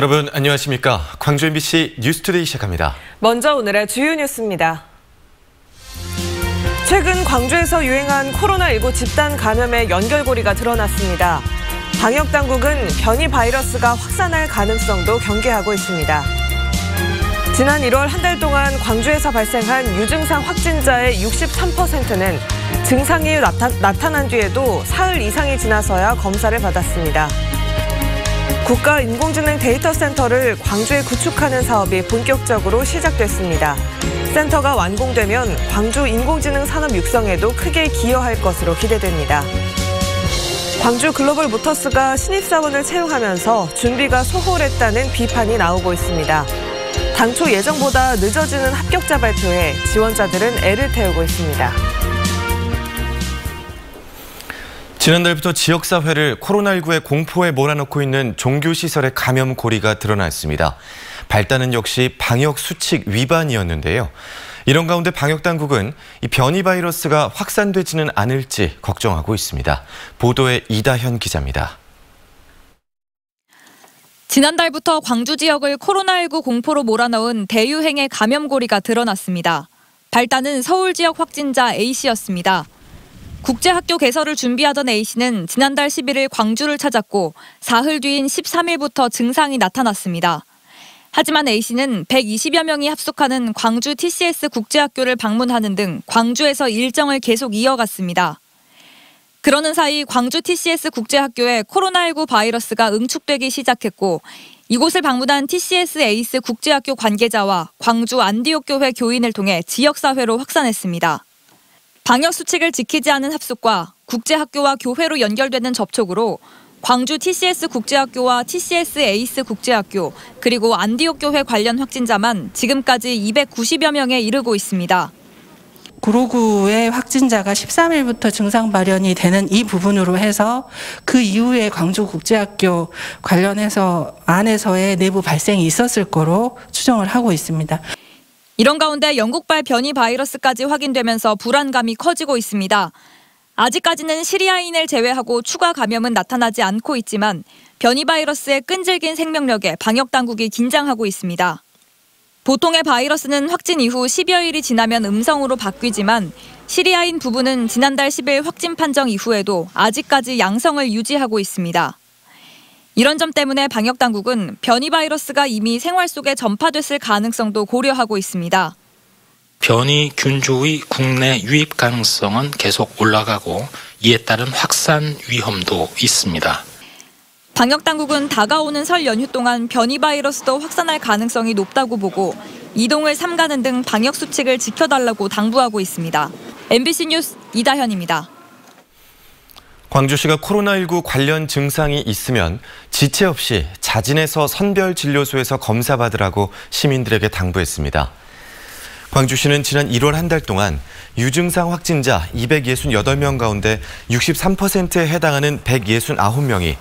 여러분 안녕하십니까? 광주 MBC 뉴스투데이 시작합니다. 먼저 오늘의 주요 뉴스입니다. 최근 광주에서 유행한 코로나19 집단 감염의 연결고리가 드러났습니다. 방역당국은 변이 바이러스가 확산할 가능성도 경계하고 있습니다. 지난 1월 한 달 동안 광주에서 발생한 유증상 확진자의 63%는 증상이 나타난 뒤에도 사흘 이상이 지나서야 검사를 받았습니다. 국가인공지능 데이터센터를 광주에 구축하는 사업이 본격적으로 시작됐습니다. 센터가 완공되면 광주 인공지능 산업 육성에도 크게 기여할 것으로 기대됩니다. 광주 글로벌 모터스가 신입사원을 채용하면서 준비가 소홀했다는 비판이 나오고 있습니다. 당초 예정보다 늦어지는 합격자 발표에 지원자들은 애를 태우고 있습니다. 지난달부터 지역사회를 코로나19의 공포에 몰아넣고 있는 종교시설의 감염 고리가 드러났습니다. 발단은 역시 방역수칙 위반이었는데요. 이런 가운데 방역당국은 이 변이 바이러스가 확산되지는 않을지 걱정하고 있습니다. 보도에 이다현 기자입니다. 지난달부터 광주 지역을 코로나19 공포로 몰아넣은 대유행의 감염고리가 드러났습니다. 발단은 서울 지역 확진자 A씨였습니다. 국제학교 개설을 준비하던 A씨는 지난달 11일 광주를 찾았고 사흘 뒤인 13일부터 증상이 나타났습니다. 하지만 A씨는 120여 명이 합숙하는 광주 TCS 국제학교를 방문하는 등 광주에서 일정을 계속 이어갔습니다. 그러는 사이 광주 TCS 국제학교에 코로나19 바이러스가 응축되기 시작했고 이곳을 방문한 TCS 에이스 국제학교 관계자와 광주 안디옥교회 교인을 통해 지역사회로 확산했습니다. 방역수칙을 지키지 않은 합숙과 국제학교와 교회로 연결되는 접촉으로 광주 TCS 국제학교와 TCS 에이스 국제학교 그리고 안디옥교회 관련 확진자만 지금까지 290여 명에 이르고 있습니다. 구로구의 확진자가 13일부터 증상 발현이 되는 이 부분으로 해서 그 이후에 광주국제학교 관련해서 안에서의 내부 발생이 있었을 거로 추정을 하고 있습니다. 이런 가운데 영국발 변이 바이러스까지 확인되면서 불안감이 커지고 있습니다. 아직까지는 시리아인을 제외하고 추가 감염은 나타나지 않고 있지만 변이 바이러스의 끈질긴 생명력에 방역당국이 긴장하고 있습니다. 보통의 바이러스는 확진 이후 10여일이 지나면 음성으로 바뀌지만 시리아인 부부는 지난달 10일 확진 판정 이후에도 아직까지 양성을 유지하고 있습니다. 이런 점 때문에 방역당국은 변이 바이러스가 이미 생활 속에 전파됐을 가능성도 고려하고 있습니다. 변이균주의 국내 유입 가능성은 계속 올라가고 이에 따른 확산 위험도 있습니다. 방역당국은 다가오는 설 연휴 동안 변이 바이러스도 확산할 가능성이 높다고 보고 이동을 삼가는 등 방역수칙을 지켜달라고 당부하고 있습니다. MBC 뉴스 이다현입니다. 광주시가 코로나19 관련 증상이 있으면 지체 없이 자진해서 선별진료소에서 검사받으라고 시민들에게 당부했습니다. 광주시는 지난 1월 한 달 동안 유증상 확진자 268명 가운데 63%에 해당하는 169명이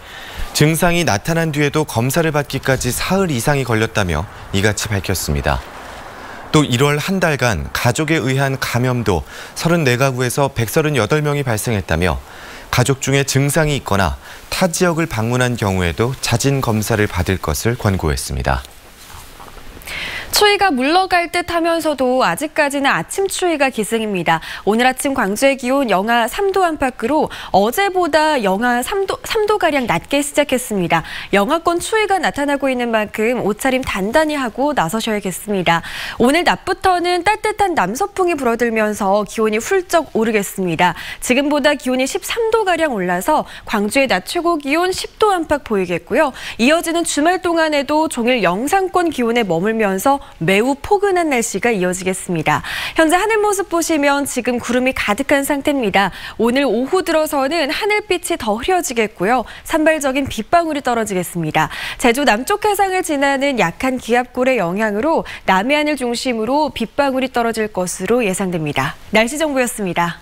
증상이 나타난 뒤에도 검사를 받기까지 사흘 이상이 걸렸다며 이같이 밝혔습니다. 또 1월 한 달간 가족에 의한 감염도 34가구에서 138명이 발생했다며 가족 중에 증상이 있거나 타 지역을 방문한 경우에도 자진 검사를 받을 것을 권고했습니다. 추위가 물러갈 듯 하면서도 아직까지는 아침 추위가 기승입니다. 오늘 아침 광주의 기온 영하 3도 안팎으로 어제보다 영하 3도가량 낮게 시작했습니다. 영하권 추위가 나타나고 있는 만큼 옷차림 단단히 하고 나서셔야겠습니다. 오늘 낮부터는 따뜻한 남서풍이 불어들면서 기온이 훌쩍 오르겠습니다. 지금보다 기온이 13도가량 올라서 광주의 낮 최고 기온 10도 안팎 보이겠고요. 이어지는 주말 동안에도 종일 영상권 기온에 머물면서 매우 포근한 날씨가 이어지겠습니다. 현재 하늘 모습 보시면 지금 구름이 가득한 상태입니다. 오늘 오후 들어서는 하늘빛이 더 흐려지겠고요. 산발적인 빗방울이 떨어지겠습니다. 제주 남쪽 해상을 지나는 약한 기압골의 영향으로 남해안을 중심으로 빗방울이 떨어질 것으로 예상됩니다. 날씨 정보였습니다.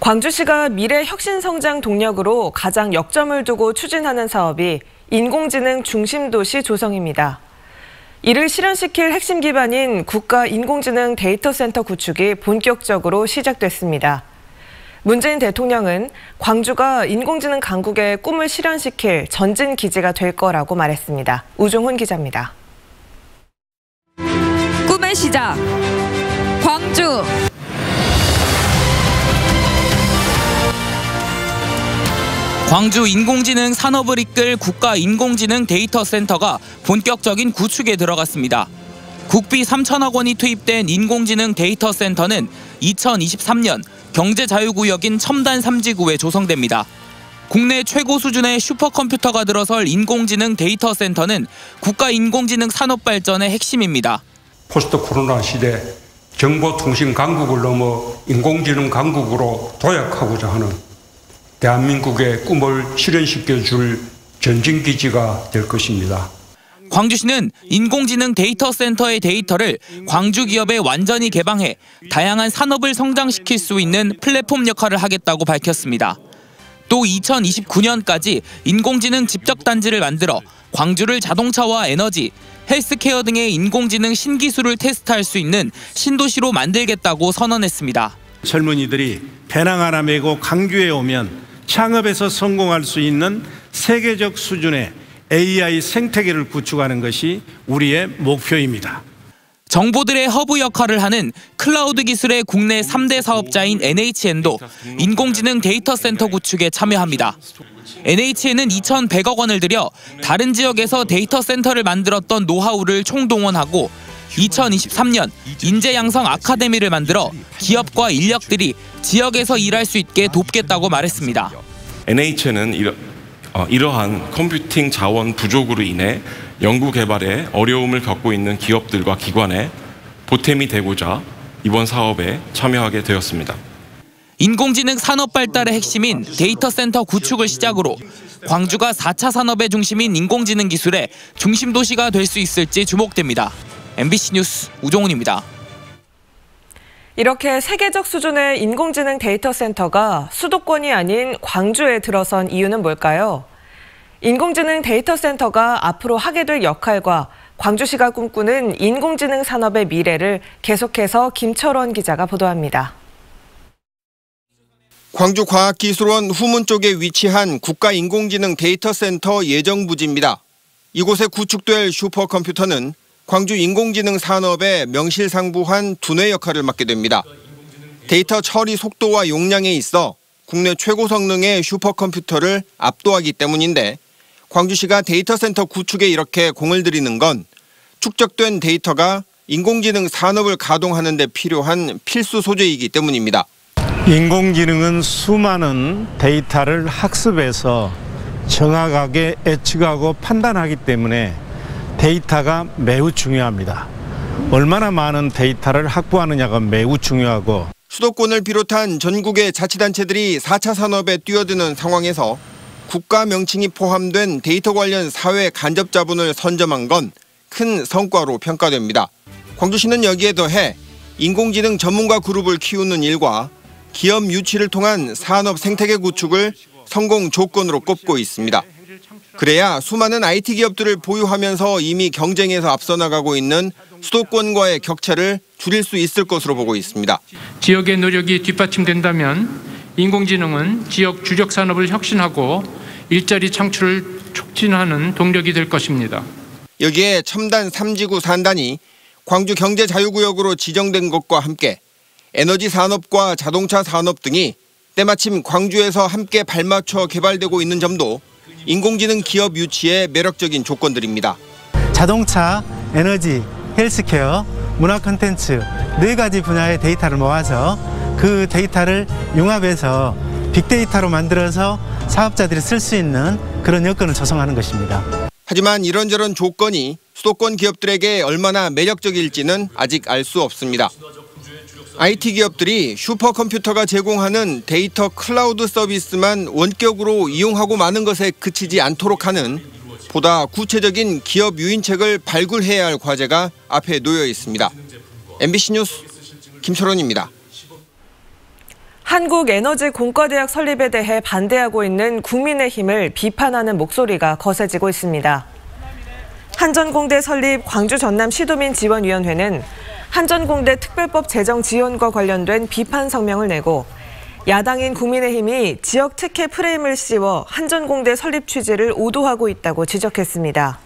광주시가 미래 혁신 성장 동력으로 가장 역점을 두고 추진하는 사업이 인공지능 중심도시 조성입니다. 이를 실현시킬 핵심 기반인 국가인공지능 데이터센터 구축이 본격적으로 시작됐습니다. 문재인 대통령은 광주가 인공지능 강국의 꿈을 실현시킬 전진 기지가 될 거라고 말했습니다. 우종훈 기자입니다. 꿈의 시작, 광주. 광주 인공지능 산업을 이끌 국가인공지능 데이터센터가 본격적인 구축에 들어갔습니다. 국비 3천억 원이 투입된 인공지능 데이터센터는 2023년 경제자유구역인 첨단 3지구에 조성됩니다. 국내 최고 수준의 슈퍼컴퓨터가 들어설 인공지능 데이터센터는 국가인공지능 산업 발전의 핵심입니다. 포스트 코로나 시대 정보통신 강국을 넘어 인공지능 강국으로 도약하고자 하는 대한민국의 꿈을 실현시켜줄 전진기지가 될 것입니다. 광주시는 인공지능 데이터센터의 데이터를 광주 기업에 완전히 개방해 다양한 산업을 성장시킬 수 있는 플랫폼 역할을 하겠다고 밝혔습니다. 또 2029년까지 인공지능 집적단지를 만들어 광주를 자동차와 에너지, 헬스케어 등의 인공지능 신기술을 테스트할 수 있는 신도시로 만들겠다고 선언했습니다. 젊은이들이 배낭 하나 메고 광주에 오면 창업에서 성공할 수 있는 세계적 수준의 AI 생태계를 구축하는 것이 우리의 목표입니다. 정보들의 허브 역할을 하는 클라우드 기술의 국내 3대 사업자인 NHN도 인공지능 데이터 센터 구축에 참여합니다. NHN은 2,100억 원을 들여 다른 지역에서 데이터 센터를 만들었던 노하우를 총동원하고 2023년 인재 양성 아카데미를 만들어 기업과 인력들이 지역에서 일할 수 있게 돕겠다고 말했습니다. NHN은 이러한 컴퓨팅 자원 부족으로 인해 연구 개발에 어려움을 겪고 있는 기업들과 기관에 보탬이 되고자 이번 사업에 참여하게 되었습니다. 인공지능 산업 발달의 핵심인 데이터 센터 구축을 시작으로 광주가 4차 산업의 중심인 인공지능 기술의 중심 도시가 될 수 있을지 주목됩니다. MBC 뉴스 우종훈입니다. 이렇게 세계적 수준의 인공지능 데이터 센터가 수도권이 아닌 광주에 들어선 이유는 뭘까요? 인공지능 데이터 센터가 앞으로 하게 될 역할과 광주시가 꿈꾸는 인공지능 산업의 미래를 계속해서 김철원 기자가 보도합니다. 광주과학기술원 후문 쪽에 위치한 국가인공지능 데이터센터 예정부지입니다. 이곳에 구축될 슈퍼컴퓨터는 광주 인공지능 산업의 명실상부한 두뇌 역할을 맡게 됩니다. 데이터 처리 속도와 용량에 있어 국내 최고 성능의 슈퍼컴퓨터를 압도하기 때문인데 광주시가 데이터센터 구축에 이렇게 공을 들이는 건 축적된 데이터가 인공지능 산업을 가동하는 데 필요한 필수 소재이기 때문입니다. 인공지능은 수많은 데이터를 학습해서 정확하게 예측하고 판단하기 때문에 데이터가 매우 중요합니다. 얼마나 많은 데이터를 확보하느냐가 매우 중요하고 수도권을 비롯한 전국의 자치단체들이 4차 산업에 뛰어드는 상황에서 국가 명칭이 포함된 데이터 관련 사회 간접 자본을 선점한 건 큰 성과로 평가됩니다. 광주시는 여기에 더해 인공지능 전문가 그룹을 키우는 일과 기업 유치를 통한 산업 생태계 구축을 성공 조건으로 꼽고 있습니다. 그래야 수많은 IT 기업들을 보유하면서 이미 경쟁에서 앞서 나가고 있는 수도권과의 격차를 줄일 수 있을 것으로 보고 있습니다. 지역의 노력이 뒷받침된다면 인공지능은 지역 주력 산업을 혁신하고 일자리 창출을 촉진하는 동력이 될 것입니다. 여기에 첨단 3지구 산단이 광주 경제자유구역으로 지정된 것과 함께 에너지 산업과 자동차 산업 등이 때마침 광주에서 함께 발맞춰 개발되고 있는 점도 인공지능 기업 유치의 매력적인 조건들입니다. 자동차, 에너지, 헬스케어, 문화 콘텐츠 4가지 분야의 데이터를 모아서 그 데이터를 융합해서 빅데이터로 만들어서 사업자들이 쓸 수 있는 그런 여건을 조성하는 것입니다. 하지만 이런저런 조건이 수도권 기업들에게 얼마나 매력적일지는 아직 알 수 없습니다. IT 기업들이 슈퍼컴퓨터가 제공하는 데이터 클라우드 서비스만 원격으로 이용하고 마는 것에 그치지 않도록 하는 보다 구체적인 기업 유인책을 발굴해야 할 과제가 앞에 놓여 있습니다. MBC 뉴스 김철원입니다. 한국에너지공과대학 설립에 대해 반대하고 있는 국민의힘을 비판하는 목소리가 거세지고 있습니다. 한전공대 설립 광주 전남 시도민 지원위원회는 한전공대 특별법 제정 지원과 관련된 비판 성명을 내고 야당인 국민의힘이 지역 특혜 프레임을 씌워 한전공대 설립 취지를 오도하고 있다고 지적했습니다.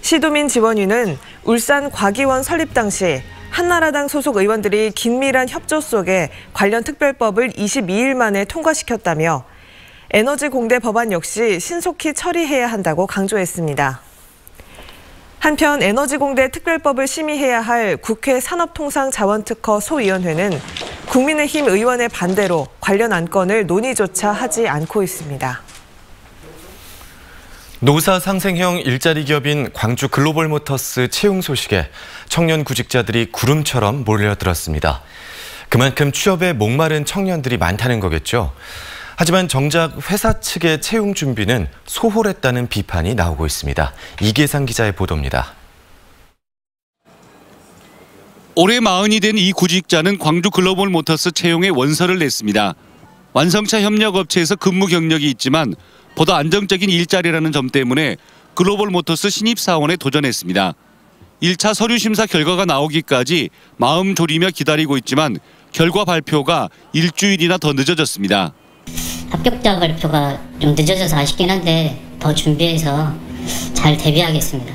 시도민 지원위는 울산 과기원 설립 당시 한나라당 소속 의원들이 긴밀한 협조 속에 관련 특별법을 22일 만에 통과시켰다며 에너지공대 법안 역시 신속히 처리해야 한다고 강조했습니다. 한편 에너지공대 특별법을 심의해야 할 국회 산업통상자원특허 소위원회는 국민의힘 의원의 반대로 관련 안건을 논의조차 하지 않고 있습니다. 노사 상생형 일자리 기업인 광주 글로벌모터스 채용 소식에 청년 구직자들이 구름처럼 몰려들었습니다. 그만큼 취업에 목마른 청년들이 많다는 거겠죠. 하지만 정작 회사 측의 채용 준비는 소홀했다는 비판이 나오고 있습니다. 이계상 기자의 보도입니다. 올해 40이 된 이 구직자는 광주 글로벌모터스 채용에 원서를 냈습니다. 완성차 협력업체에서 근무 경력이 있지만 보다 안정적인 일자리라는 점 때문에 글로벌모터스 신입사원에 도전했습니다. 1차 서류 심사 결과가 나오기까지 마음 졸이며 기다리고 있지만 결과 발표가 일주일이나 더 늦어졌습니다. 합격자 발표가 좀 늦어져서 아쉽긴 한데 더 준비해서 잘 대비하겠습니다.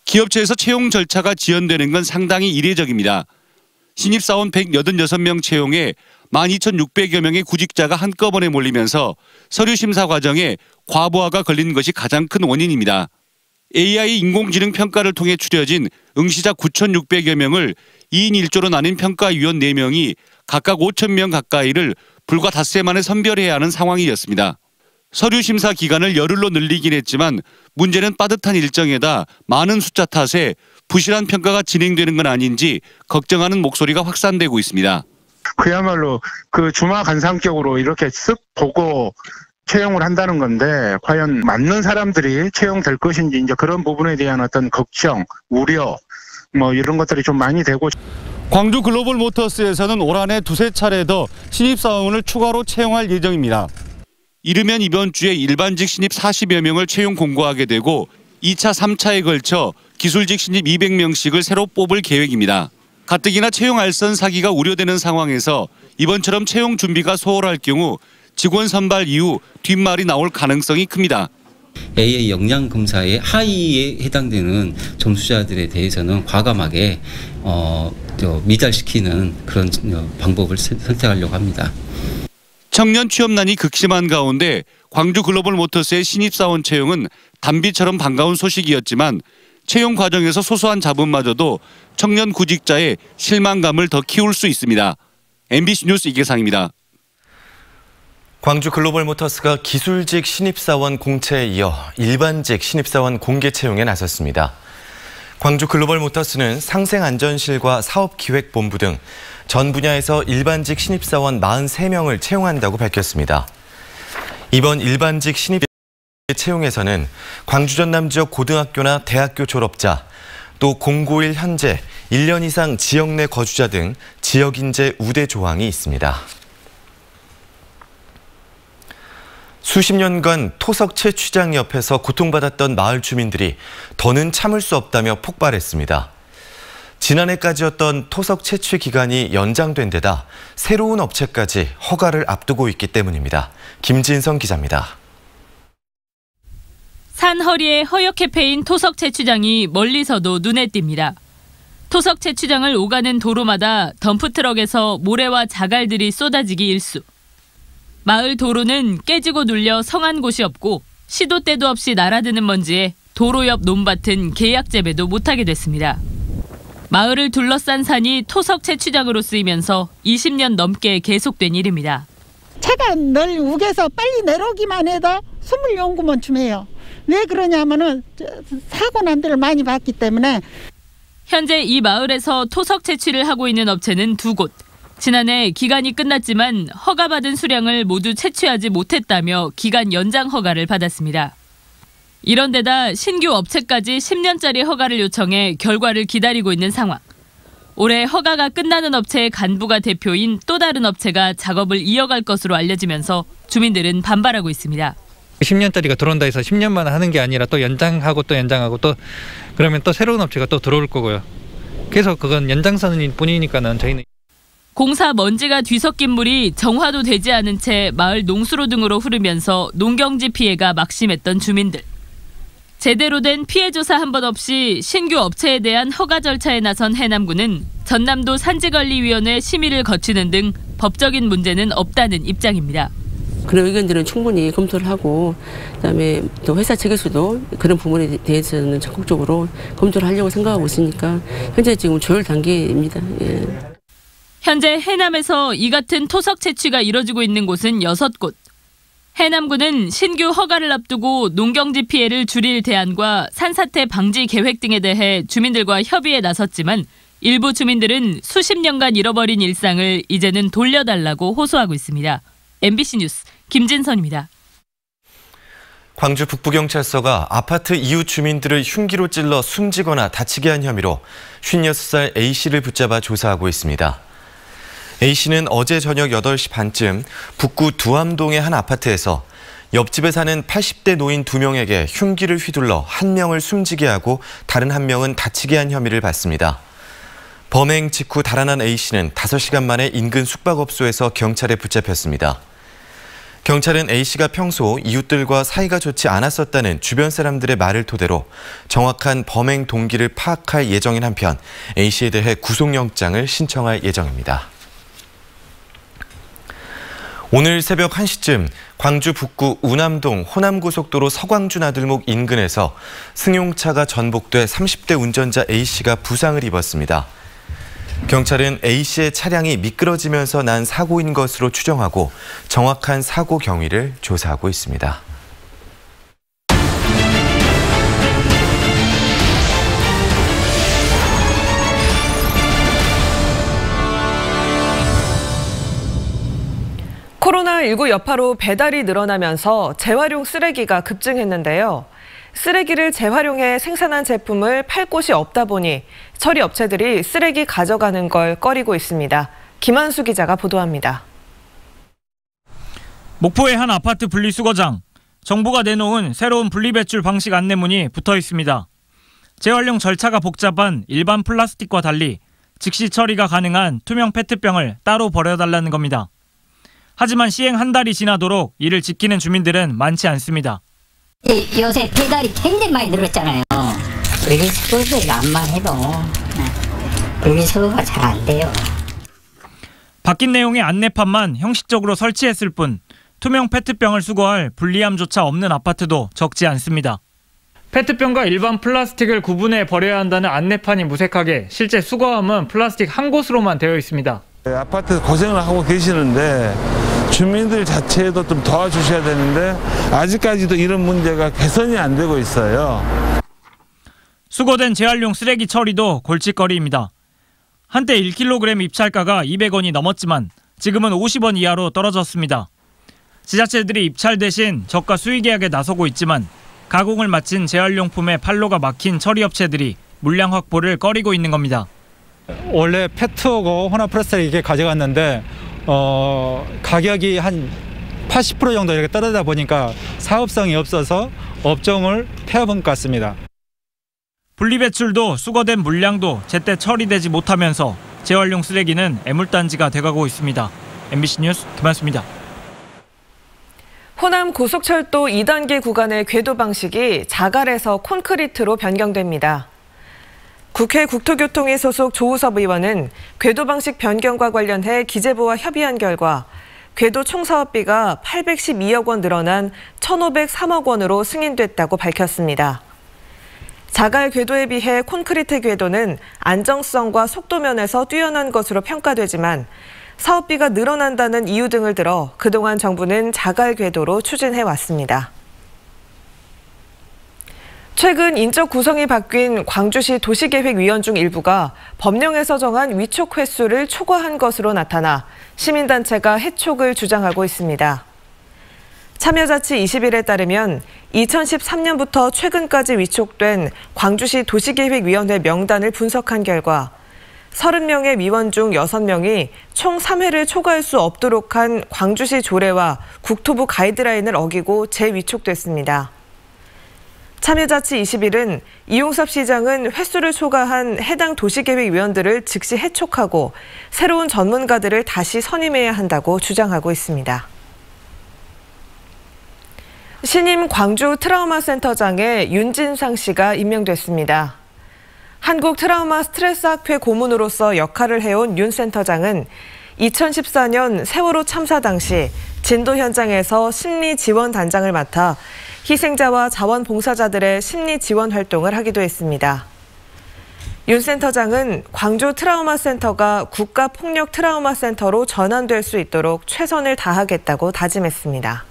기업체에서 채용 절차가 지연되는 건 상당히 이례적입니다. 신입사원 186명 채용에 12,600여 명의 구직자가 한꺼번에 몰리면서 서류 심사 과정에 과부하가 걸린 것이 가장 큰 원인입니다. AI 인공지능 평가를 통해 추려진 응시자 9,600여 명을 2인 1조로 나뉜 평가위원 4명이 각각 5,000명 가까이를 불과 닷새 만에 선별해야 하는 상황이었습니다. 서류 심사 기간을 열흘로 늘리긴 했지만 문제는 빠듯한 일정에다 많은 숫자 탓에 부실한 평가가 진행되는 건 아닌지 걱정하는 목소리가 확산되고 있습니다. 그야말로 그 주마간상격으로 이렇게 쓱 보고 채용을 한다는 건데 과연 맞는 사람들이 채용될 것인지 이제 그런 부분에 대한 어떤 걱정, 우려 뭐 이런 것들이 좀 많이 되고. 광주 글로벌모터스에서는 올 한해 두세 차례 더 신입사원을 추가로 채용할 예정입니다. 이르면 이번 주에 일반직 신입 40여 명을 채용 공고하게 되고 2차, 3차에 걸쳐 기술직 신입 200명씩을 새로 뽑을 계획입니다. 가뜩이나 채용 알선 사기가 우려되는 상황에서 이번처럼 채용 준비가 소홀할 경우 직원 선발 이후 뒷말이 나올 가능성이 큽니다. AI 역량 검사의 하위에 해당되는 점수자들에 대해서는 과감하게 미달시키는 그런 방법을 선택하려고 합니다. 청년 취업난이 극심한 가운데 광주 글로벌모터스의 신입사원 채용은 단비처럼 반가운 소식이었지만 채용 과정에서 소소한 잡음마저도 청년 구직자의 실망감을 더 키울 수 있습니다. MBC 뉴스 이계상입니다. 광주 글로벌모터스가 기술직 신입사원 공채에 이어 일반직 신입사원 공개 채용에 나섰습니다. 광주 글로벌모터스는 상생안전실과 사업기획본부 등 전 분야에서 일반직 신입사원 43명을 채용한다고 밝혔습니다. 이번 일반직 신입 채용에서는 광주 전남 지역 고등학교나 대학교 졸업자, 또 공고1 현재 1년 이상 지역 내 거주자 등 지역인재 우대 조항이 있습니다. 수십 년간 토석 채취장 옆에서 고통받았던 마을 주민들이 더는 참을 수 없다며 폭발했습니다. 지난해까지였던 토석 채취 기간이 연장된 데다 새로운 업체까지 허가를 앞두고 있기 때문입니다. 김진성 기자입니다. 산 허리에 허옇게 패인 토석 채취장이 멀리서도 눈에 띕니다. 토석 채취장을 오가는 도로마다 덤프트럭에서 모래와 자갈들이 쏟아지기 일쑤. 마을 도로는 깨지고 눌려 성한 곳이 없고 시도 때도 없이 날아드는 먼지에 도로 옆 논밭은 계약 재배도 못하게 됐습니다. 마을을 둘러싼 산이 토석 채취장으로 쓰이면서 20년 넘게 계속된 일입니다. 차가 늘 우겨서 빨리 내려오기만 해도 숨을 연구만큼 해요. 왜 그러냐면은 사고 난 데를 많이 봤기 때문에. 현재 이 마을에서 토석 채취를 하고 있는 업체는 2곳. 지난해 기간이 끝났지만 허가받은 수량을 모두 채취하지 못했다며 기간 연장 허가를 받았습니다. 이런 데다 신규 업체까지 10년짜리 허가를 요청해 결과를 기다리고 있는 상황. 올해 허가가 끝나는 업체의 간부가 대표인 또 다른 업체가 작업을 이어갈 것으로 알려지면서 주민들은 반발하고 있습니다. 10년짜리가 들어온다 해서 10년만 하는 게 아니라 또 연장하고 또 연장하고 또 그러면 또 새로운 업체가 또 들어올 거고요. 그래서 그건 연장선일 뿐이니까는 저희는. 공사 먼지가 뒤섞인 물이 정화도 되지 않은 채 마을 농수로 등으로 흐르면서 농경지 피해가 막심했던 주민들. 제대로 된 피해 조사 한 번 없이 신규 업체에 대한 허가 절차에 나선 해남군은 전남도 산지관리위원회 심의를 거치는 등 법적인 문제는 없다는 입장입니다. 그런 의견들은 충분히 검토를 하고 그다음에 또 회사 측에서도 그런 부분에 대해서는 적극적으로 검토를 하려고 생각하고 있으니까 현재 지금 조율 단계입니다. 예. 현재 해남에서 이 같은 토석 채취가 이뤄지고 있는 곳은 6곳. 해남군은 신규 허가를 앞두고 농경지 피해를 줄일 대안과 산사태 방지 계획 등에 대해 주민들과 협의에 나섰지만 일부 주민들은 수십 년간 잃어버린 일상을 이제는 돌려달라고 호소하고 있습니다. MBC 뉴스 김진선입니다. 광주 북부경찰서가 아파트 이웃 주민들을 흉기로 찔러 숨지거나 다치게 한 혐의로 56살 A씨를 붙잡아 조사하고 있습니다. A씨는 어제 저녁 8시 반쯤 북구 두암동의 한 아파트에서 옆집에 사는 80대 노인 2명에게 흉기를 휘둘러 한 명을 숨지게 하고 다른 한 명은 다치게 한 혐의를 받습니다. 범행 직후 달아난 A씨는 5시간 만에 인근 숙박업소에서 경찰에 붙잡혔습니다. 경찰은 A씨가 평소 이웃들과 사이가 좋지 않았었다는 주변 사람들의 말을 토대로 정확한 범행 동기를 파악할 예정인 한편 A씨에 대해 구속영장을 신청할 예정입니다. 오늘 새벽 1시쯤 광주 북구 우남동 호남고속도로 서광주 나들목 인근에서 승용차가 전복돼 30대 운전자 A씨가 부상을 입었습니다. 경찰은 A씨의 차량이 미끄러지면서 난 사고인 것으로 추정하고 정확한 사고 경위를 조사하고 있습니다. 코로나19 여파로 배달이 늘어나면서 재활용 쓰레기가 급증했는데요. 쓰레기를 재활용해 생산한 제품을 팔 곳이 없다 보니 처리 업체들이 쓰레기 가져가는 걸 꺼리고 있습니다. 김한수 기자가 보도합니다. 목포의 한 아파트 분리수거장. 정부가 내놓은 새로운 분리배출 방식 안내문이 붙어 있습니다. 재활용 절차가 복잡한 일반 플라스틱과 달리 즉시 처리가 가능한 투명 페트병을 따로 버려달라는 겁니다. 하지만 시행 한 달이 지나도록 이를 지키는 주민들은 많지 않습니다. 요새 배달이 굉장히 많이 늘었잖아요. 분리수거를 암만 해도 분리수거가 잘 안 돼요. 바뀐 내용의 안내판만 형식적으로 설치했을 뿐 투명 페트병을 수거할 분리함조차 없는 아파트도 적지 않습니다. 페트병과 일반 플라스틱을 구분해 버려야 한다는 안내판이 무색하게 실제 수거함은 플라스틱 한 곳으로만 되어 있습니다. 아파트 고생을 하고 계시는데 주민들 자체도 좀 도와주셔야 되는데 아직까지도 이런 문제가 개선이 안 되고 있어요. 수거된 재활용 쓰레기 처리도 골칫거리입니다. 한때 1kg 입찰가가 200원이 넘었지만 지금은 50원 이하로 떨어졌습니다. 지자체들이 입찰 대신 저가 수의계약에 나서고 있지만 가공을 마친 재활용품의 판로가 막힌 처리업체들이 물량 확보를 꺼리고 있는 겁니다. 원래 페트하고 혼합 플라스틱 이렇게 가져갔는데 가격이 한 80% 정도 이렇게 떨어지다 보니까 사업성이 없어서 업종을 폐업한 것 같습니다. 분리배출도 수거된 물량도 제때 처리되지 못하면서 재활용 쓰레기는 애물단지가 돼가고 있습니다. MBC 뉴스 김한수입니다. 호남 고속철도 2단계 구간의 궤도 방식이 자갈에서 콘크리트로 변경됩니다. 국회 국토교통위 소속 조우섭 의원은 궤도 방식 변경과 관련해 기재부와 협의한 결과 궤도 총 사업비가 812억 원 늘어난 1,503억 원으로 승인됐다고 밝혔습니다. 자갈 궤도에 비해 콘크리트 궤도는 안정성과 속도 면에서 뛰어난 것으로 평가되지만 사업비가 늘어난다는 이유 등을 들어 그동안 정부는 자갈 궤도로 추진해왔습니다. 최근 인적 구성이 바뀐 광주시 도시계획위원 중 일부가 법령에서 정한 위촉 횟수를 초과한 것으로 나타나 시민단체가 해촉을 주장하고 있습니다. 참여자치 20일에 따르면 2013년부터 최근까지 위촉된 광주시 도시계획위원회 명단을 분석한 결과 30명의 위원 중 6명이 총 3회를 초과할 수 없도록 한 광주시 조례와 국토부 가이드라인을 어기고 재위촉됐습니다. 참여자치 21은 이용섭 시장은 횟수를 초과한 해당 도시계획위원들을 즉시 해촉하고 새로운 전문가들을 다시 선임해야 한다고 주장하고 있습니다. 신임 광주 트라우마 센터장에 윤진상 씨가 임명됐습니다. 한국 트라우마 스트레스 학회 고문으로서 역할을 해온 윤 센터장은 2014년 세월호 참사 당시 진도 현장에서 심리 지원 단장을 맡아 희생자와 자원봉사자들의 심리 지원 활동을 하기도 했습니다. 윤 센터장은 광주 트라우마 센터가 국가폭력 트라우마 센터로 전환될 수 있도록 최선을 다하겠다고 다짐했습니다.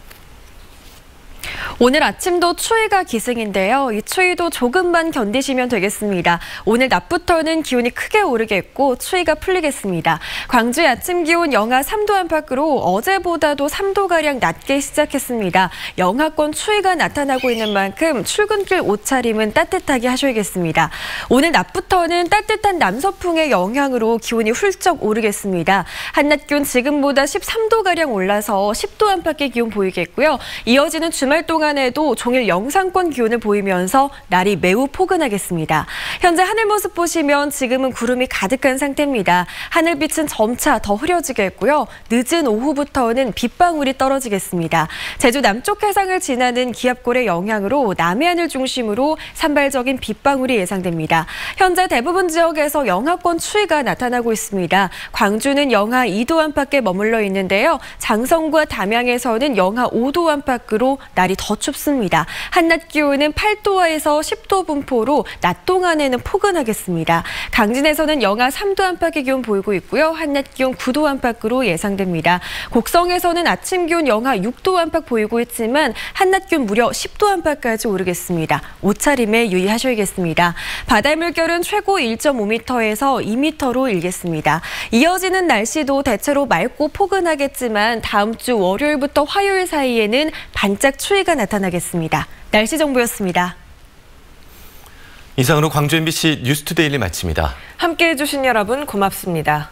오늘 아침도 추위가 기승인데요. 이 추위도 조금만 견디시면 되겠습니다. 오늘 낮부터는 기온이 크게 오르겠고 추위가 풀리겠습니다. 광주의 아침 기온 영하 3도 안팎으로 어제보다도 3도가량 낮게 시작했습니다. 영하권 추위가 나타나고 있는 만큼 출근길 옷차림은 따뜻하게 하셔야겠습니다. 오늘 낮부터는 따뜻한 남서풍의 영향으로 기온이 훌쩍 오르겠습니다. 한낮 기온 지금보다 13도가량 올라서 10도 안팎의 기온 보이겠고요. 이어지는 주말 동안에도 종일 영상권 기온을 보이면서 날이 매우 포근하겠습니다. 현재 하늘 모습 보시면 지금은 구름이 가득한 상태입니다. 하늘빛은 점차 더 흐려지겠고요. 늦은 오후부터는 빗방울이 떨어지겠습니다. 제주 남쪽 해상을 지나는 기압골의 영향으로 남해안을 중심으로 산발적인 빗방울이 예상됩니다. 현재 대부분 지역에서 영하권 추위가 나타나고 있습니다. 광주는 영하 2도 안팎에 머물러 있는데요. 장성과 담양에서는 영하 5도 안팎으로 날이 더 춥습니다. 한낮 기온은 8도에서 10도 분포로 낮 동안에는 포근하겠습니다. 강진에서는 영하 3도 안팎의 기온 보이고 있고요. 한낮 기온 9도 안팎으로 예상됩니다. 곡성에서는 아침 기온 영하 6도 안팎 보이고 있지만 한낮 기온 무려 10도 안팎까지 오르겠습니다. 옷차림에 유의하셔야겠습니다. 바다의 물결은 최고 1.5m에서 2m로 일겠습니다. 이어지는 날씨도 대체로 맑고 포근하겠지만 다음 주 월요일부터 화요일 사이에는 반짝 추위가 나타나겠습니다. 날씨 정보였습니다. 이상으로 광주 MBC 뉴스투데이를 마칩니다. 함께해 주신 여러분 고맙습니다.